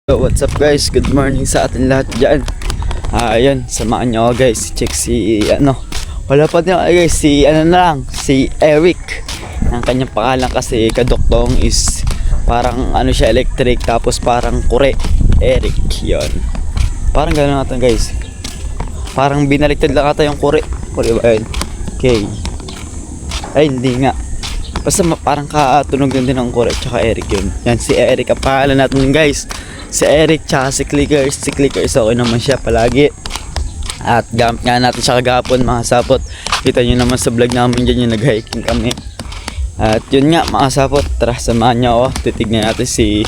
So what's up guys, good morning sa atin lahat dyan. Ayan, samahan nyo ako guys, check si wala pa din ako guys, si Eric. Ang kanyang pangalan kasi kadoktong is parang siya, electric, tapos parang kure, Eric, yon. Parang gano'n natin guys, parang binaliktad lang ata yung kure ba yun? Okay, ay hindi nga, basta parang katunog din ng kure tsaka Eric yun. Yan si Eric ang pangalan natin guys. Si Eric tsaka si Clickers. Si Clickers okay naman siya palagi. At gamit nga natin siya kagapon mga sapot. Kita nyo naman sa vlog namin dyan yung nag-hiking kami. At yun nga mga sapot, tara samahan nyo ako. Titignan natin si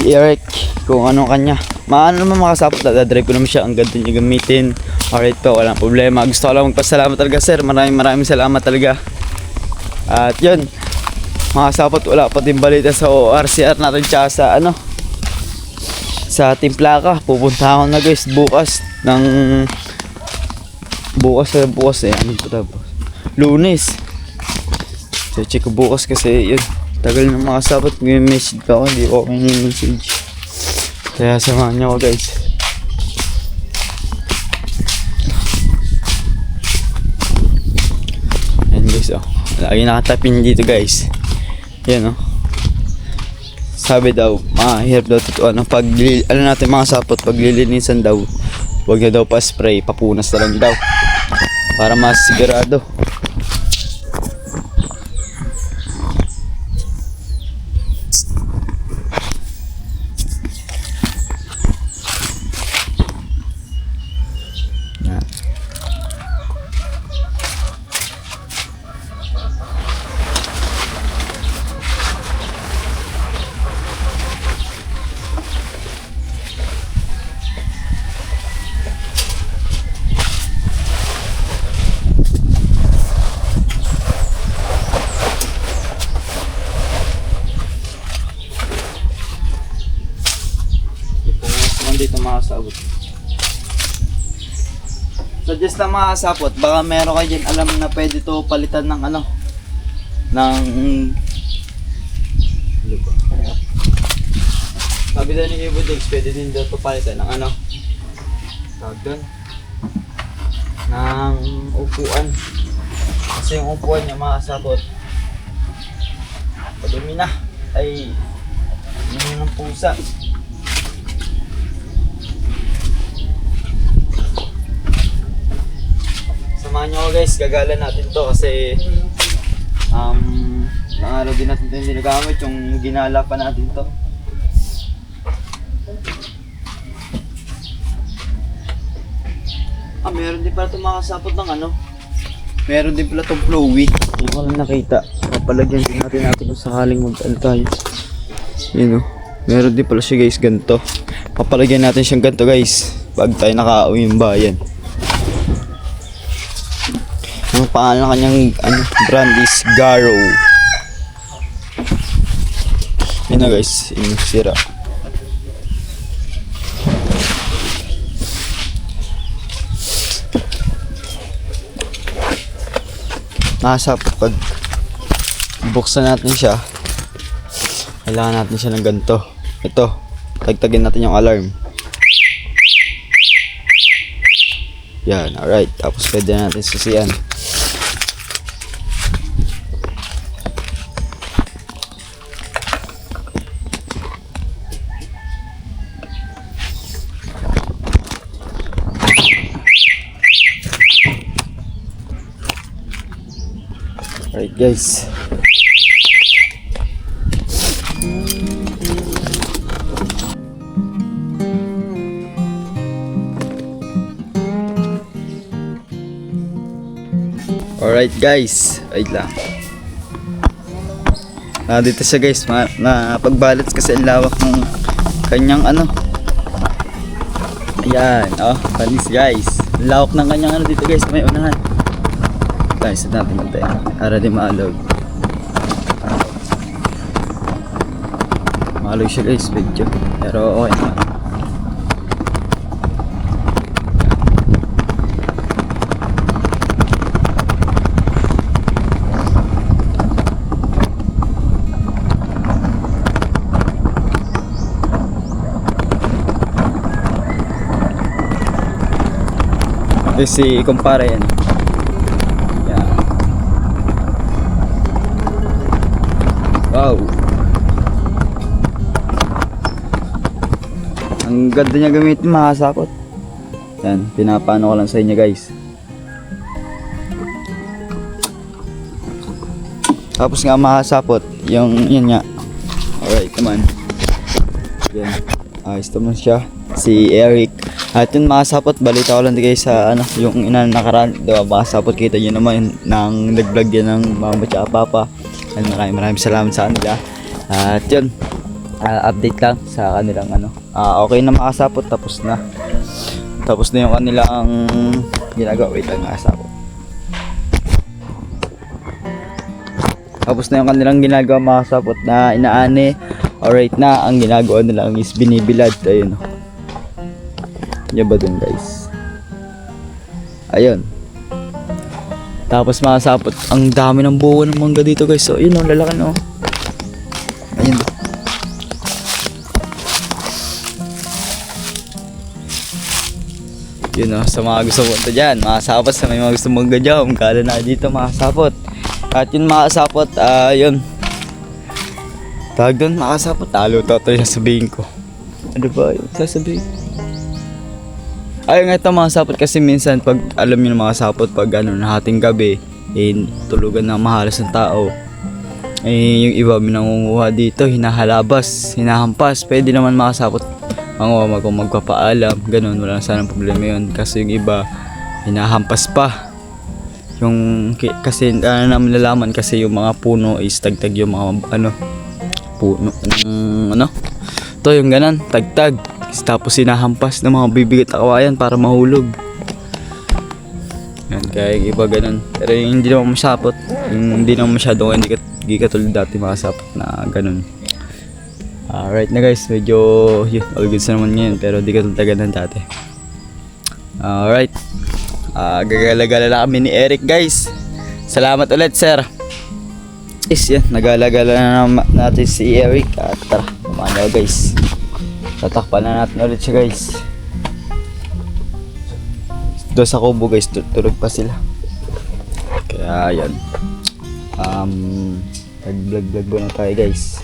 Eric kung anong kanya. Maano naman mga sapot, dadrive ko naman siya. Ang ganda niya gamitin. Alright po, walang problema. Gusto ko lang magpasalamat talaga sir. Maraming salamat talaga. At yun mga sapot, wala pa din balita sa ORCR natin tsaka sa Timplaka. Pupunta ako na guys bukas Lunes. So check ko bukas kasi yun, tagal ng mga sapot, may message pa ako, hindi ko message. Kaya samahan niyo ako guys. Ayan guys, lagi nakatapin dito guys. Yan sabi daw, mahirap daw ito pag natin mga sapot, paglilinisan daw, huwag na daw pa spray, papunas na lang daw para mas sigurado. Dito mga sabot. Suggest na mga sapot, baka meron kayo dyan alam na pwede to palitan ng sabi daw ni Ibudex, pwede din daw to palitan ng tawag doon, ng upuan. Kasi yung upuan niya mga sapot, padumi na, ay yun ng pusa. Samahan nyo guys, gagalan natin to kasi nangaraw din natin ito yung ginagamit, yung ginala pa natin to. Meron din pala itong mga sapot ng meron din pala itong flowy. Hindi ko lang nakita, papalagyan din natin kung sakaling tayo. Yun meron din pala siya guys, ganito. Papalagyan natin siyang ganito guys pag tayo nakauwi yung bayan. Ang pangalan ng kanyang brand is Garo. Yun na guys, sira. Nasa pag buksan natin siya, kailangan natin siya ng ganito. Ito, tagtagin natin yung alarm. Yan, alright. Tapos pwede natin susiyan. Alright guys. Alright guys, wait lang. Dito siya guys, na pagbalance kasi ang lawak ng kanyang ayan, panis guys. Ang lawak ng kanyang dito guys, may unahan. Tayo sa natin natin, para di maalog. Maalog siya guys, medyo, pero okay naman. Kasi kumpare yan. Yan. Wow. Ang ganda niya gamitin, makasakot. Yan, pinapano ko lang sa inyo guys. Tapos nga makasapot, yung yan nga. Alright naman. Yan, ayos naman siya. Si Eric. At yun makasapot, balita ko lang di guys sa ano, yung ina nakaraan, diba, makasapot kita nyo naman nang nag-vlog yan ng mama at papa. And maraming salamat sa kanila. At yun, update lang sa kanilang ano. Okay na makasapot, tapos na yung kanilang ginagawa. Wait lang, makasapot. Tapos na yung kanilang ginagawa, makasapot na inaani. Alright na, ang ginagawa nila is binibilad. Ayun. Yan ba dun guys? Ayun. Tapos makasapot, ang dami ng buo ng mangga dito guys. So yun o, lalaki no. Ayun. Yun o, sa mga gusto punta dyan, makasapot sa may mga gusto mangga dyan. Kala na dito makasapot. At yun makasapot, yun. Tawag doon, makasapot. Talo to yung sasabihin ko. Ano ba yung sasabihin? Ayun nga ito makasapot kasi minsan pag alam nyo na makasapot pag ano, nahating gabi, tulugan na mahalas ng tao. Yung iba minangunguha dito, hinahalabas, hinahampas. Pwede naman makasapot. Manguha kung magpapaalam, ganun, wala na sanang problema yun. Kasi yung iba, hinahampas pa. Yung kasi namin nalaman kasi yung mga puno is tagtag yung mga ano puno ano to yung ganan tagtag tapos sinahampas ng mga bibigat na kawayan para mahulog yan kaya iba ganun pero yung hindi naman masapot yung hindi naman masyado hindi katulad dati makasapot na ganun. Alright na guys, medyo yun, all goods na naman ngayon pero di katulad ng dati. Alright. Gagala-gala na kami ni Eric guys. Salamat ulit sir. Yan, nagala-gala na natin si Eric. At tara, kumano guys. Tatakpan na natin ulit siya guys. Doon sa kubo guys, tulog pa sila. Kaya yan. Nag-vlog muna tayo guys.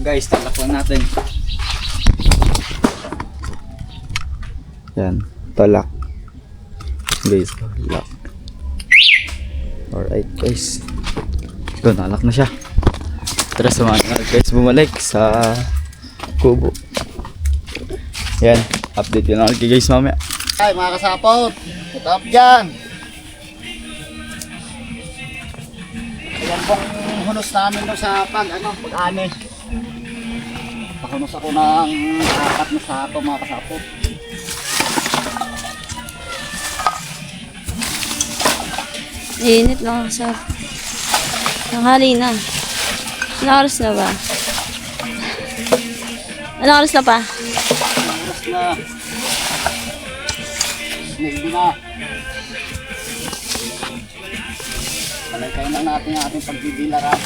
Guys, talak lang natin. Yan, talak. Guys, talak. Alright guys. Ito, talak na siya. Tara, samahan na guys bumalik sa kubo. Yan, update yun ako guys mamaya. Ay mga kasapot, ito up dyan. Ayan pong hunos namin doon sa pag-ani. Pahunos ako ng 4 na sako mga kasapot. Init lang sa tanghali na. Anong oras na ba? Anong oras na pa? Oras na. Hindi na. Palagay na natin ang ating pagbibilaran.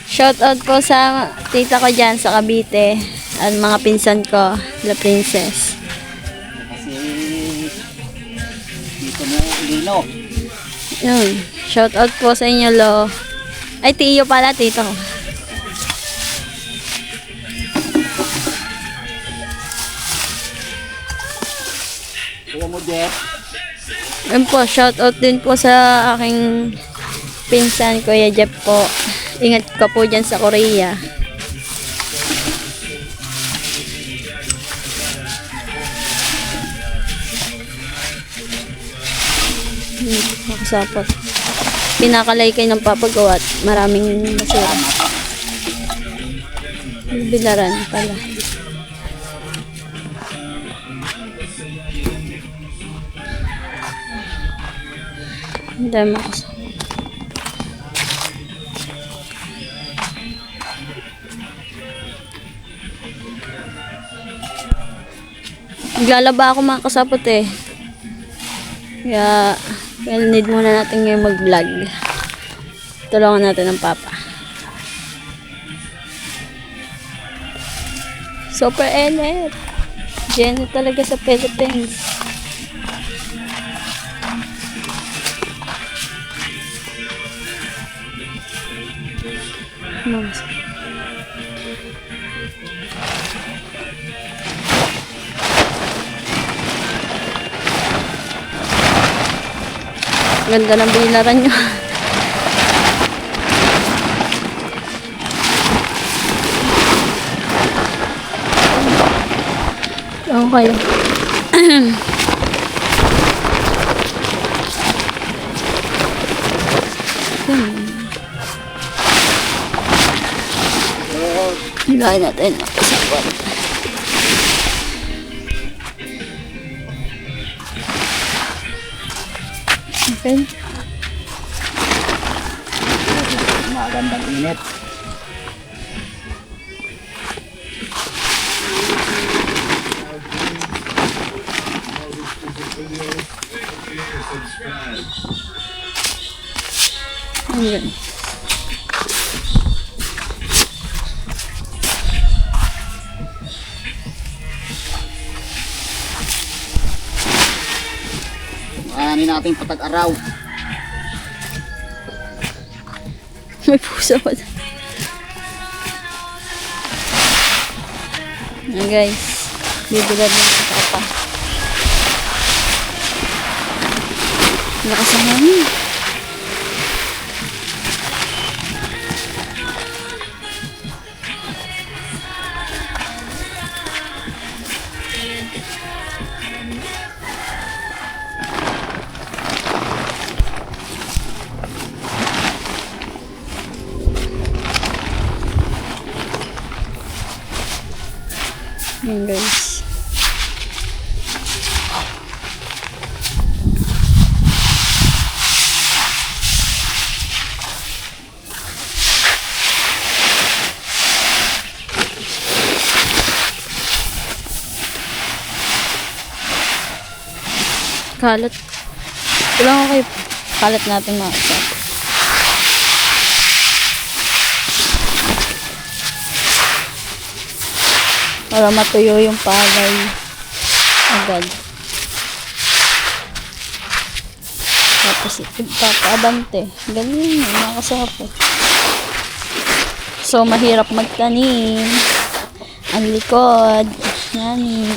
Shout out po sa tita ko dyan sa Cavite at mga pinsan ko, La Princess. Kasi dito mo Lino. Yun. Shout out po sa inyo, Lo. Ay, tiyo pala, tito ko. Kuya mo Jeff. Yun po, shout out din po sa aking pinsan, Kuya Jeff po. Ingat ka po dyan sa Korea. Makasapot. Pinakalay kayo ng papagawa at maraming masira. Bilaran pala. Ang dami makasapot. Naglalaba ako mga kasapot eh. Kaya need muna natin ngayon mag-vlog. Tulungan natin ng papa. Super init. Diyan talaga sa Philippines. Mas. Ganda ng bilaran nyo. Okay. Hilahin natin ang kasapan. Okay. Magandang init. Ayan. Ani nating patag-araw. May puso pa. Ayan guys. Bibilad na sa papa. Lakas ang hangin. Ayan guys. Kalat. Tulungan ko kayo. Kalat natin mga kasap. Para matuyo yung palay agad. Tapos ipapaabante. Galing mga kasapo. So mahirap magtanim. Ang likod. Yani.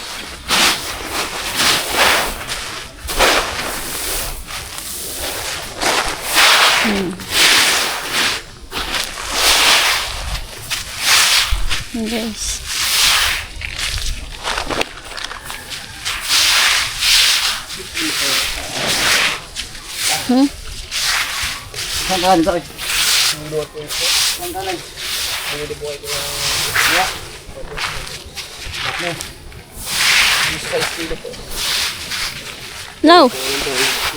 Guys. Saan ka dito eh? Saan ka lang? No!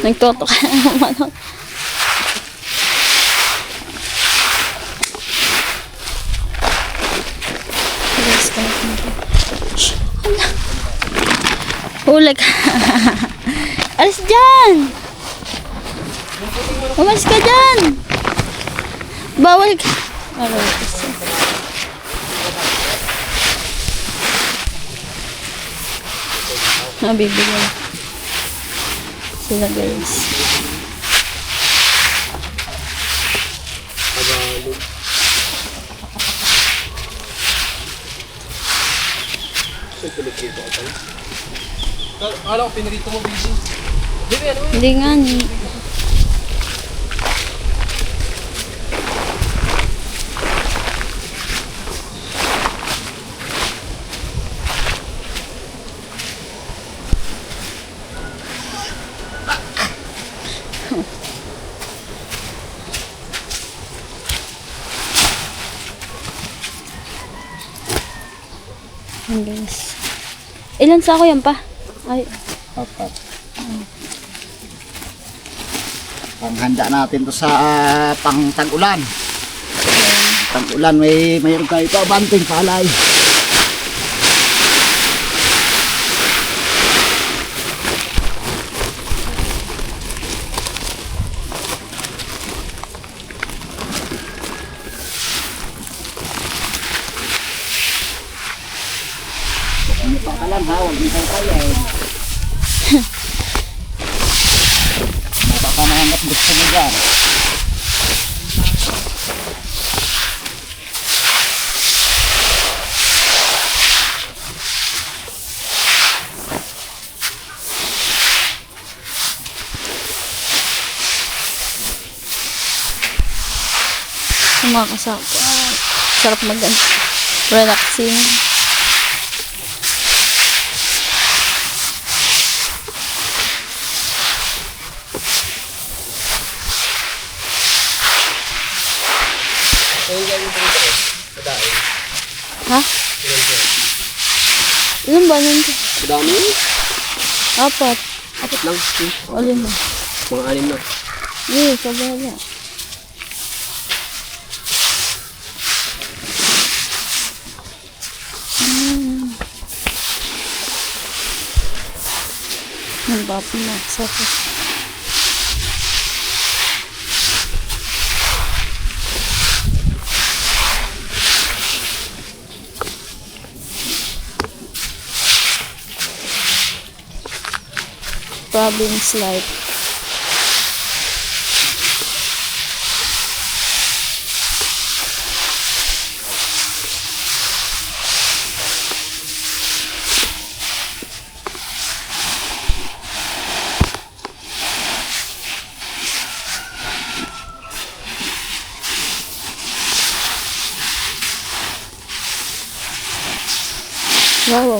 Nagtoto ka naman. Hulag. Alis dyan! Umalis ka dyan! Bawal ka. Aray kasi. Nabibigyan sila guys. Akala ko pinarito mo busy. Hindi nga ni. Yan guys. Ilan sako yan pa? Ay, Apat. Panghanda natin to sa pang tag-ulan. Tag-ulan, mayroon kayo ito, abanting palay. Ano pa ka lang ha, huwag mo kayo kaya eh. Baka nahanap gusto mo dyan. sa mga kasama ko. Sarap relaxing. Ha? Ilan ba nun? Madami? Apat. Apat lang. O lima. Mga anim na. Hindi, sabahan niya. Nagbapo na. Sarap. Province life. Wow,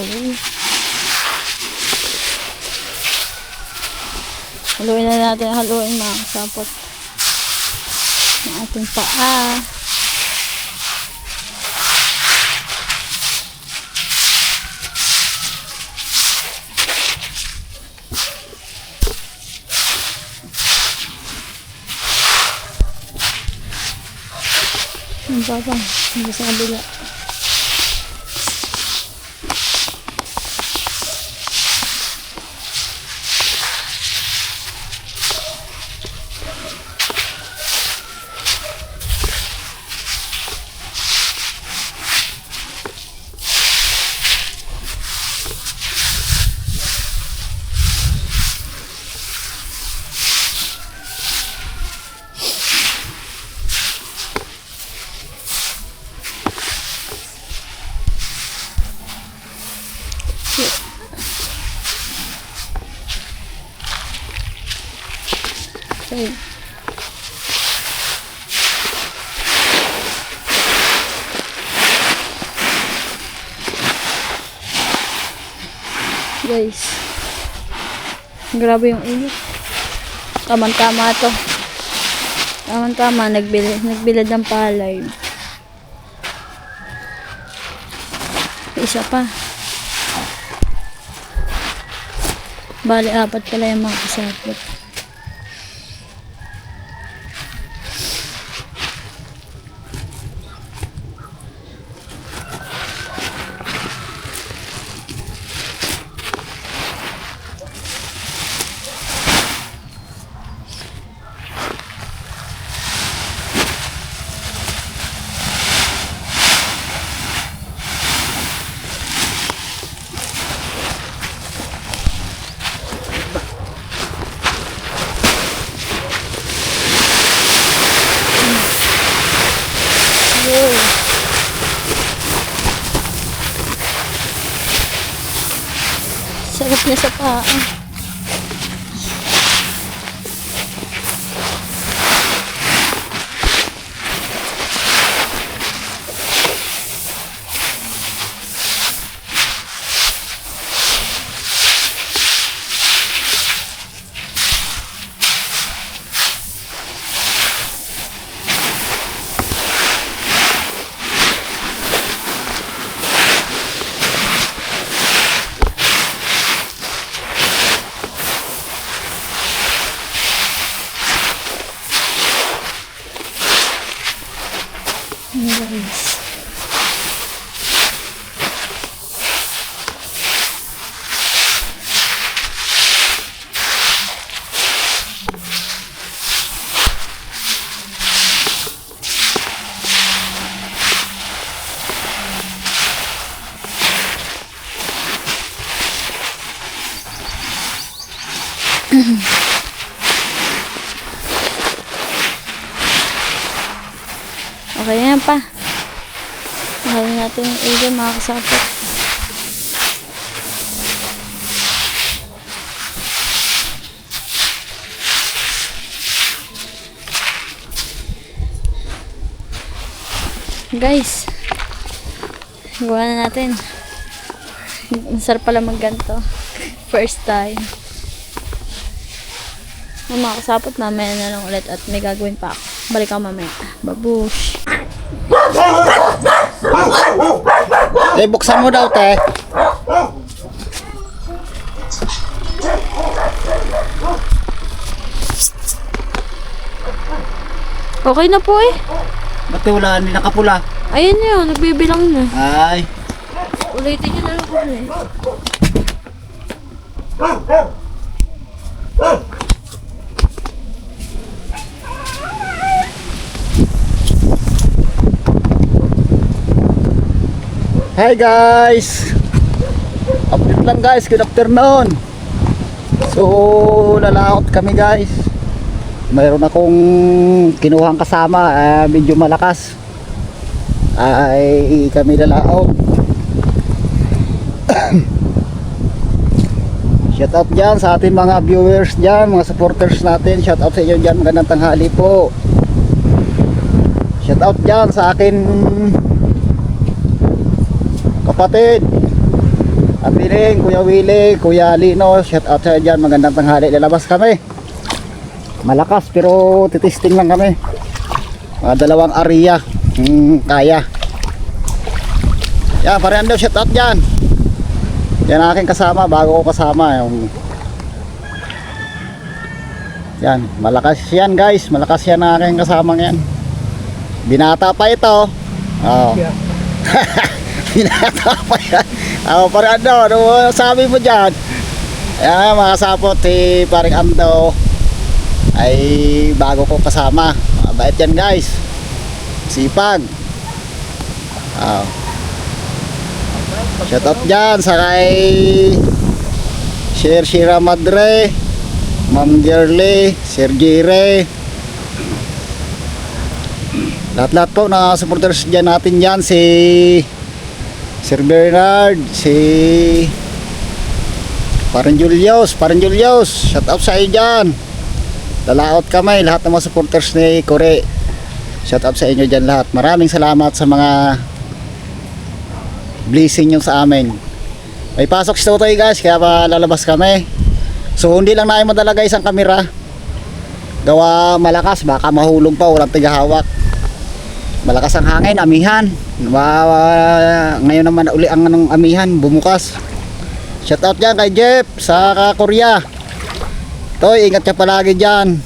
haluin na natin, haluin mga kasapot ng ating paa. Ang babang, hindi sa kabila. Okay. Guys, grabe yung init. Tama-tama to. Tama-tama, nagbilad ng palay. Isa pa. Bali, apat pala yung mga kasapot. Sarap niya sa paa. Guys. Okay na yan pa. Mahal natin yung ilo mga kasapot. Guys, gawa na natin. Masarap pala magganto. First time. Mga kasapot, mamaya na lang ulit at may gagawin pa ako. Balik ako mamaya. Babush! Buksan mo daw, te. Okay na po eh. Ba't wala? Hindi nakapula. Ayun yun, nagbibilang na. Ay. Ulitin nyo na lang po eh. Hi guys! Update lang guys, good afternoon. So, lalaot kami guys. Mayroon akong kinuhang kasama, medyo malakas. Ay kami lalaot. Shout out dyan sa ating mga viewers dyan, mga supporters natin. Shout out sa inyo dyan, magandang tanghali po. Shout out dyan sa akin kapatid Ate Ring, Kuya Willie, Kuya Lino, shout out sa dyan, magandang tanghali. Lalabas kami, malakas pero titisting lang kami, mga 2 area kaya yan. Parehan daw shout out dyan, yan aking kasama, bago ko kasama yung yan, malakas yan guys, malakas yan aking kasama yan. Binata pa ito. Binata pa yan. Parang ano sabi mo dyan? Ayan mga sapot, parang Amdo ay bago ko kasama. Mabait yan guys, sipag. Shout out dyan sa kay Shira Madre, Ma'am Girly, Sir Gire, lahat-lahat po na supporters dyan natin dyan, si Sir Bernard, si Parang Julius, shout out sa iyo dyan. Lalaot kami, lahat ng mga supporters ni Kore, shout out sa inyo dyan lahat. Maraming salamat sa mga blessing nyo sa amin. May pasok si Totoy guys, kaya lalabas kami. So hindi lang namin madala guys ang kamera, gawa malakas, baka mahulog pa, walang tigahawak. Malakas ang hangin, amihan. Ngayon naman uli ang amihan, bumukas. Shout out dyan kay Jeff sa Korea. Toy, ingat ka palagi dyan.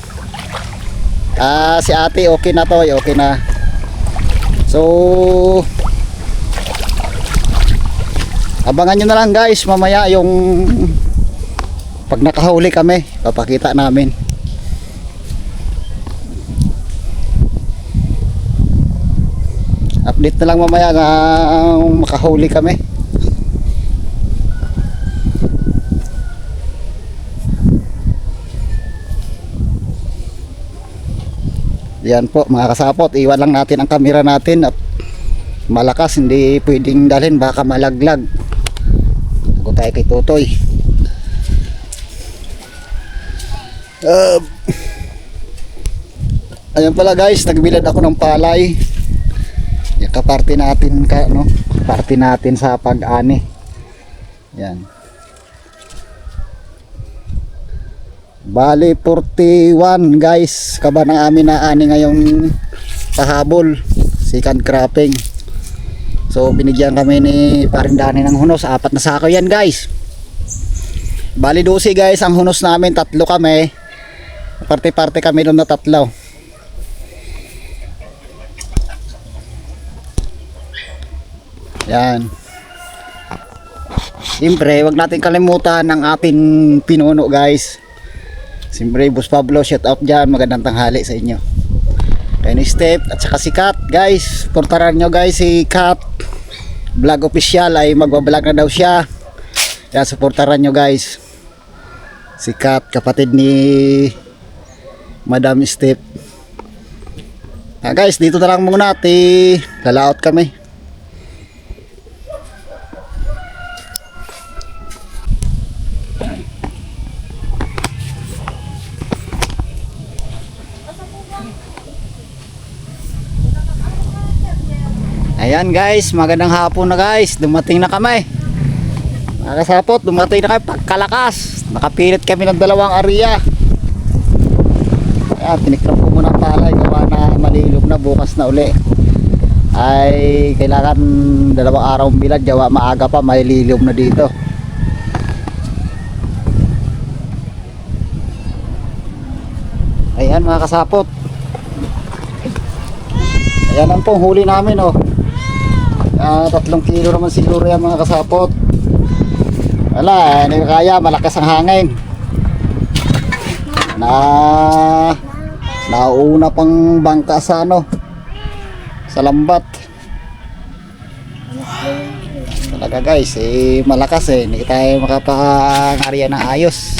Si ate, okay na Toy, okay na. So, abangan nyo na lang guys, mamaya yung pag nakahuli kami, papakita namin. Update na lang mamaya na makahuli kami. Yan po mga kasapot, iwan lang natin ang kamera natin at malakas, hindi pwedeng dalhin, baka malaglag. Ako tayo kay Totoy. Ayan pala guys, nagbilad ako ng palay. Yung kaparte natin party natin sa pag-ani. Yan. Bali 41 guys, kaba ng amin na ani ngayong pahabol, second cropping. So binigyan kami ni Parindani ng hunos, 4 na sako yan guys. Bali 12 guys ang hunos namin, 3 kami. Parte-parte kami doon na 3. Yan. Siyempre, wag natin kalimutan ang ating pinuno guys. Siyempre, Boss Pablo, shout out dyan. Magandang tanghali sa inyo. Kay ni Step at saka si Kat guys. Portaran nyo guys si Kat. Vlog official ay magbablog na daw siya. Kaya supportaran nyo guys. Si Kat, kapatid ni Madam Step. Guys, dito na lang muna at lalaot kami. Ayan guys, magandang hapon na guys. Dumating na kami. Mga kasapot, dumating na kami pagkalakas. Nakapilit kami ng 2 area. Ayan, tinikrap ko muna ang palay. Gawa na malilog na, bukas na uli. Ay kailangan 2 araw bilad. Gawa maaga pa, malilog na dito. Ayan mga kasapot. Ayan ang pong huli namin oh. 3 kilo naman siguro yan mga kasapot. Wala, hindi kaya, malakas ang hangin. Nauna pang bangka sa sa lambat. Talaga guys, malakas hindi tayo makapangarya na ayos.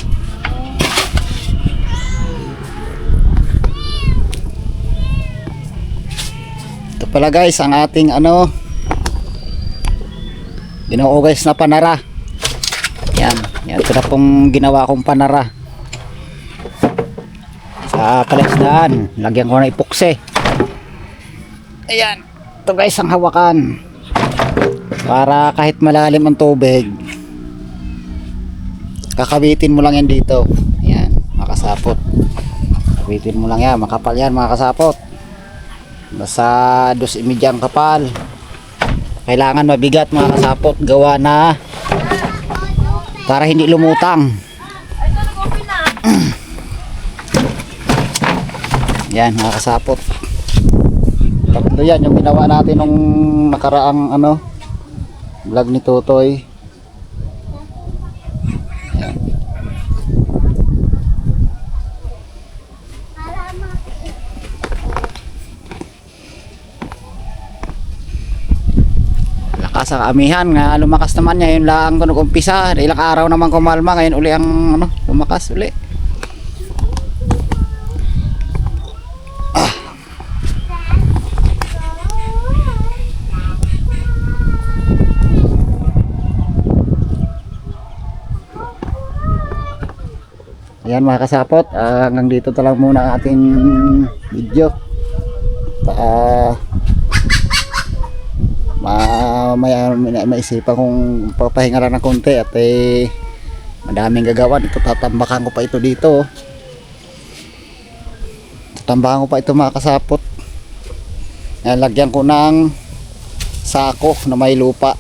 Ito pala guys ang ating ginoo guys na panara. Yan ito na pong ginawa kong panara sa kalasdaan. Lagyan ko na ipukse. Ayan, ito guys ang hawakan para kahit malalim ang tubig, kakabitin mo lang yan dito. Ayan, makasapot. Kabitin mo lang yan, makapal yan mga kasapot. Basta 2.5 ang kapal. Kailangan mabigat mga kasapot, gawa na para hindi lumutang. Yan mga kasapot. Tatlo yan yung ginawa natin nung nakaraang vlog ni Totoy. Yan. Lakas ang amihan nga, lumakas naman niya. Yun lang ko nag-umpisa. Ilang araw naman kumalma, ngayon uli ang lumakas uli. Ayan mga kasapot, hanggang dito na lang muna ang ating video. Maisipan kong papahinga lang ng konti at madaming gagawan. Ito, tatambakan ko pa ito dito. Tatambakan ko pa ito mga kasapot. Lagyan ko ng sako na may lupa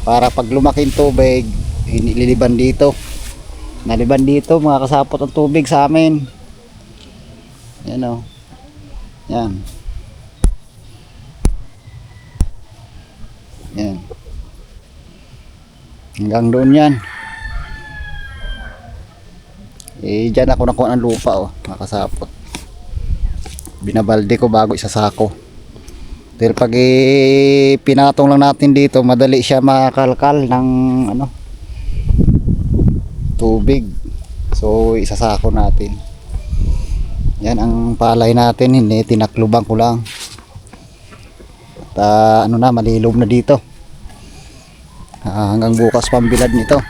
para pag lumaking tubig liliban dito. Naliban dito mga kasapot ang tubig sa amin. Yan o. Yan. Yan. Hanggang doon yan. Dyan ako nakuha ng lupa mga kasapot. Binabalde ko bago isasako. Pero pag pinatong lang natin dito, madali siya makalkal ng tubig. So isasako natin. Yan ang palay natin, hindi tinaklubang ko lang. At malilom na dito. Hanggang bukas pambilad nito.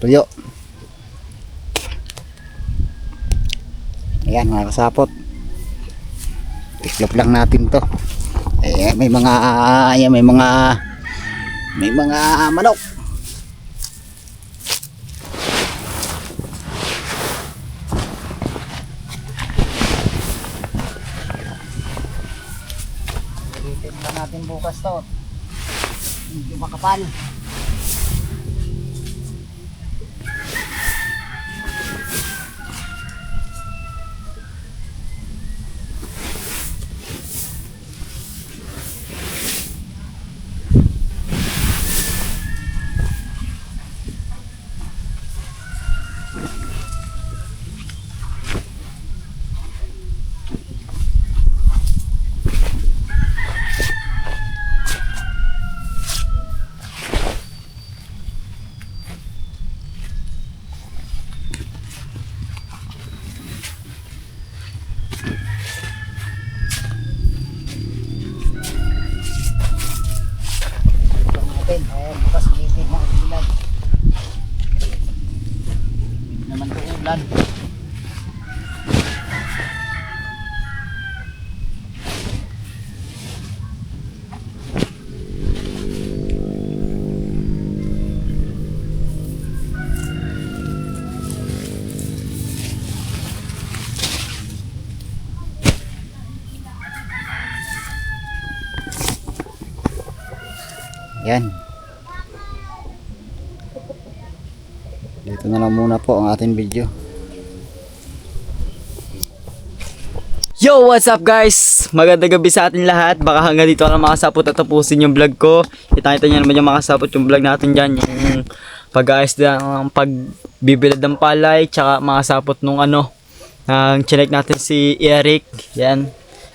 Tuyo. Ayan mga kasapot. Iklop lang natin to. May mga manok. natin bukas to. Medyo makapal. Natin, bukas ulitin na ulan. Naman to ulan. Yan. Dito na lang muna po ang ating video. Yo, what's up guys? Magandang gabi sa atin lahat. Baka hanggang dito lang makasapot at tapusin yung vlog ko. Kita nyo naman yung makasapot yung vlog natin dyan. Yung pag-ayos ng pagbibilad ng palay. Tsaka makasapot nung ang chinek natin si Eric. Yan.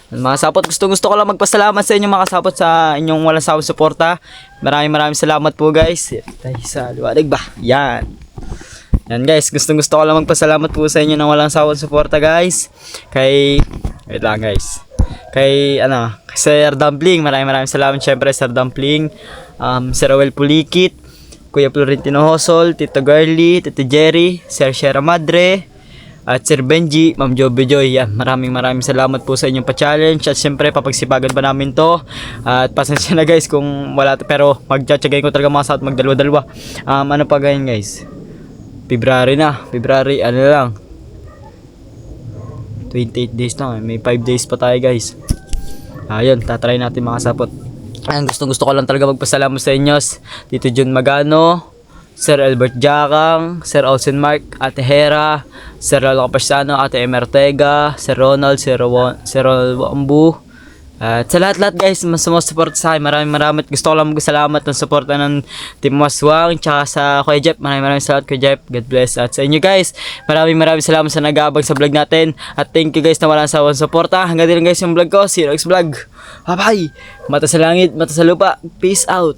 Mga sapot, gusto ko lang magpasalamat sa inyo mga sapot sa inyong walang sawang suporta. Maraming salamat po guys. Tayo sa liwanag ba? Yan. Yan guys, gusto ko lang magpasalamat po sa inyo ng walang sawang suporta guys. Wait lang guys. Kay Sir Dumpling, maraming salamat syempre Sir Dumpling. Sir Rowel Pulikit, Kuya Florentino Hosol, Tito Girly, Tito Jerry, Sir Sierra Madre, at Sir Benji, Ma'am Joby Joy. Yan, maraming salamat po sa inyong pa-challenge. At syempre, papagsipagan pa namin to. At pasensya na guys kung wala to. Pero mag-tsatsagayin ko talaga mga saat magdalawa-dalawa. Ano pa ganyan guys? February lang. 28 days na. May 5 days pa tayo guys. Ayun, tatry natin mga sapot. Gusto ko lang talaga magpasalamat sa inyo. Tito Jun Magano, Sir Albert Jakang, Sir Olsen Mark, Ate Hera, Sir Lolo Capasiano, Ate Emertega, Sir Ronald, Sir Ronald Wambu. At sa lahat guys, sumusupport sa akin. Maraming gusto ko lang magpasalamat ng suporta ng Team Maswang, tsaka sa Kuya Jeff. Maraming salamat Kuya Jeff. God bless. At sa inyo guys, maraming salamat sa nag-aabang sa vlog natin. At thank you guys na walang sawang suporta. Hanggang din guys yung vlog ko. See you next vlog. Bye bye. Mata sa langit, mata sa lupa. Peace out.